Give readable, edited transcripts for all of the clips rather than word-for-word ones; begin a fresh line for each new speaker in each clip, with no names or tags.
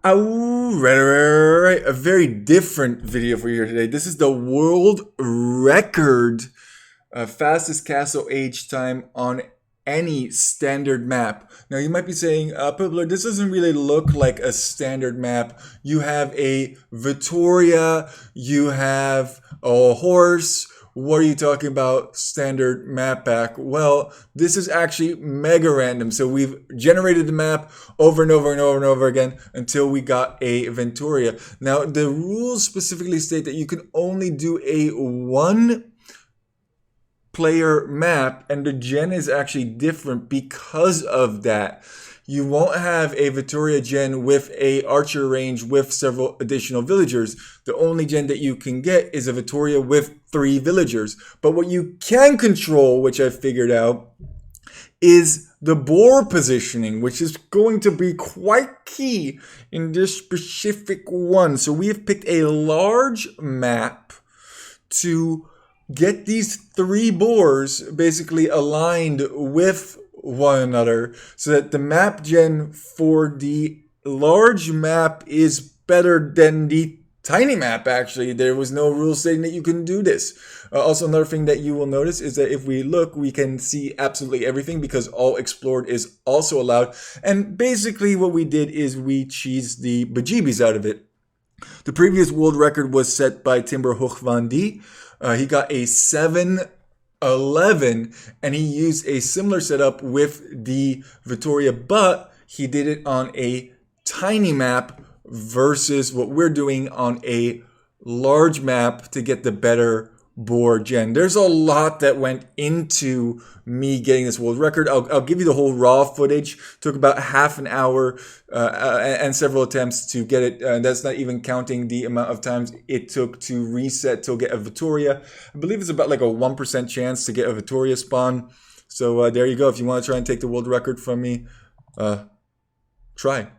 Alright, a very different video for you here today. This is the world record fastest castle age time on any standard map. Now you might be saying, Pibler, this doesn't really look like a standard map. You have a Fatoria, you have a horse. What are you talking about standard map pack? Well, this is actually mega random. So we've generated the map over and over and over and over again until we got a Venturia. Now the rules specifically state that you can only do a one player map, and the gen is actually different because of that. You won't have a Fatoria gen with a archer range with several additional villagers. The only gen that you can get is a Fatoria with 3 villagers. But what you can control, which I figured out, is the boar positioning, which is going to be quite key in this specific one. So we have picked a large map to get these 3 boars basically aligned with one another so that the map gen for the large map is better than the tiny map. Actually, there was no rule stating that you can do this. Also, another thing that you will notice is that if we look, we can see absolutely everything because all explored is also allowed. And basically what we did is we cheesed the bejeebies out of it. The previous world record was set by Timberhogwandi. He got a 7-11, and he used a similar setup with the Fatoria, but he did it on a tiny map versus what we're doing on a large map to get the better boar gen. There's a lot that went into me getting this world record. I'll give you the whole raw footage. Took about half an hour and several attempts to get it. That's not even counting the amount of times it took to reset to get a Fatoria. I believe it's about like a 1% chance to get a Fatoria spawn. So there you go. If you want to try and take the world record from me, try.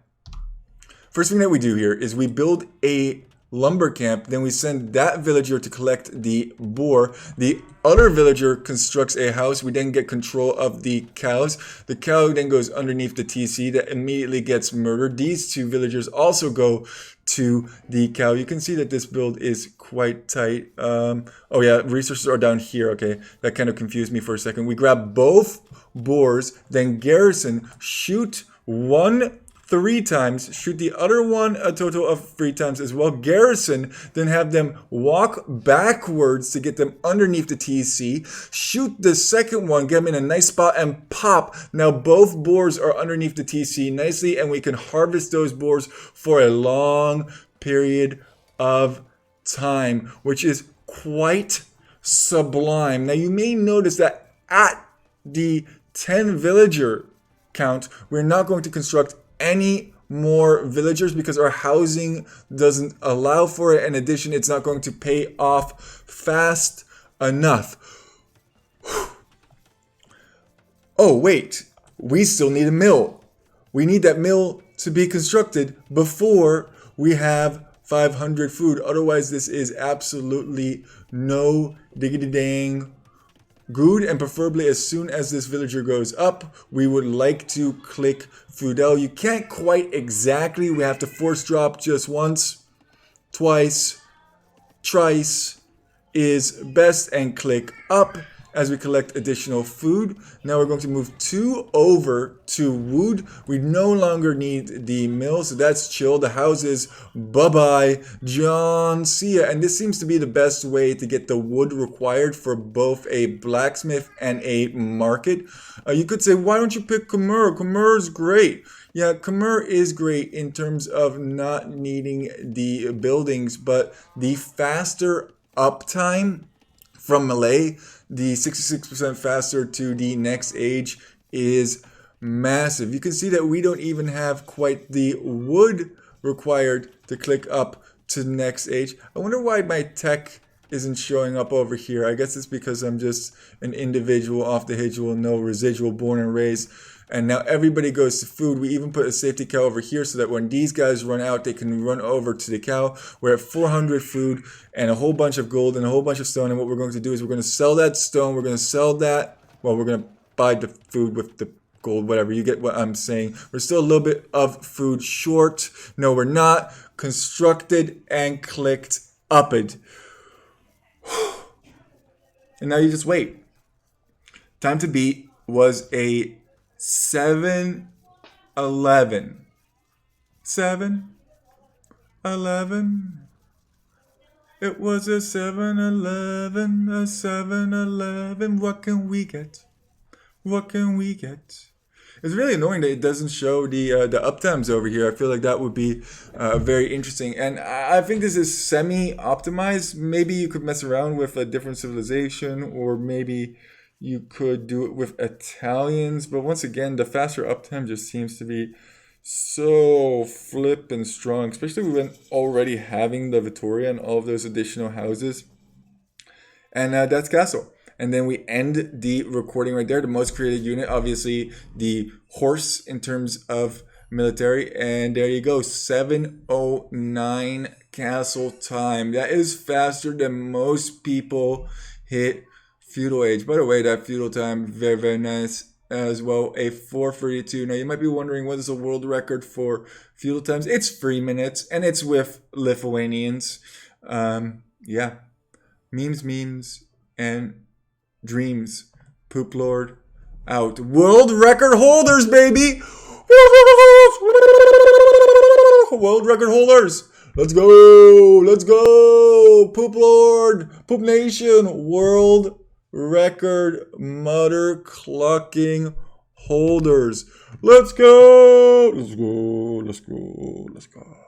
First thing that we do here is we build a Lumbercamp, then we send that villager to collect the boar. The other villager constructs a house. We then get control of the cows. The cow then goes underneath the TC that immediately gets murdered. These 2 villagers also go to the cow. You can see that this build is quite tight. Oh yeah, resources are down here. Okay, that kind of confused me for a second. We grab both boars, then garrison, shoot one 3 times, shoot the other one a total of 3 times as well. Garrison, then have them walk backwards to get them underneath the TC. Shoot the second one, get them in a nice spot and pop. Now both boars are underneath the TC nicely, and we can harvest those boars for a long period of time, which is quite sublime. Now you may notice that at the 10 villager count, we're not going to construct any more villagers because our housing doesn't allow for it. In addition, it's not going to pay off fast enough. Oh wait, we still need a mill. We need that mill to be constructed before we have 500 food. Otherwise, this is absolutely no diggity dang good, and preferably as soon as this villager goes up, we would like to click Fudel. You can't quite exactly. We have to force drop just once, twice, thrice is best, and click up as we collect additional food. Now we're going to move 2 over to wood. We no longer need the mill, so that's chill. The houses, bye-bye, John, see ya. And this seems to be the best way to get the wood required for both a blacksmith and a market. You could say, why don't you pick Khmer? Khmer is great. Yeah, Khmer is great in terms of not needing the buildings, but the faster uptime from Malay, the 66% faster to the next age is massive. You can see that we don't even have quite the wood required to click up to the next age. I wonder why my tech isn't showing up over here. I guess it's because I'm just an individual off the hidual, no residual, born and raised. And now everybody goes to food. We even put a safety cow over here so that when these guys run out, they can run over to the cow. We're at 400 food and a whole bunch of gold and a whole bunch of stone. And what we're going to do is we're going to sell that stone. We're going to sell that. Well, we're going to buy the food with the gold, whatever. You get what I'm saying. We're still a little bit of food short. No, we're not. Constructed and clicked upped. And now you just wait. Time to beat was a 7-11. 7-11. It was a 7-11, a 7-11. What can we get? What can we get? It's really annoying that it doesn't show the uptimes over here. I feel like that would be very interesting. And I think this is semi-optimized. Maybe you could mess around with a different civilization, or maybe you could do it with Italians. But once again, the faster uptime just seems to be so flippin' strong, especially when already having the Fatoria and all of those additional houses. And that's castle. And then we end the recording right there. The most created unit, obviously the horse in terms of military. And there you go, 709 castle time. That is faster than most people hit feudal age. By the way, that feudal time, very, very nice as well. A 432. Now you might be wondering, what is the world record for feudal times? It's 3 minutes, and it's with Lithuanians. Yeah, memes, and dreams. Poop Lord out. World record holders, baby! World record holders! Let's go! Let's go! Poop Lord! Poop Nation! World record mother clucking holders. Let's go! Let's go! Let's go! Let's go!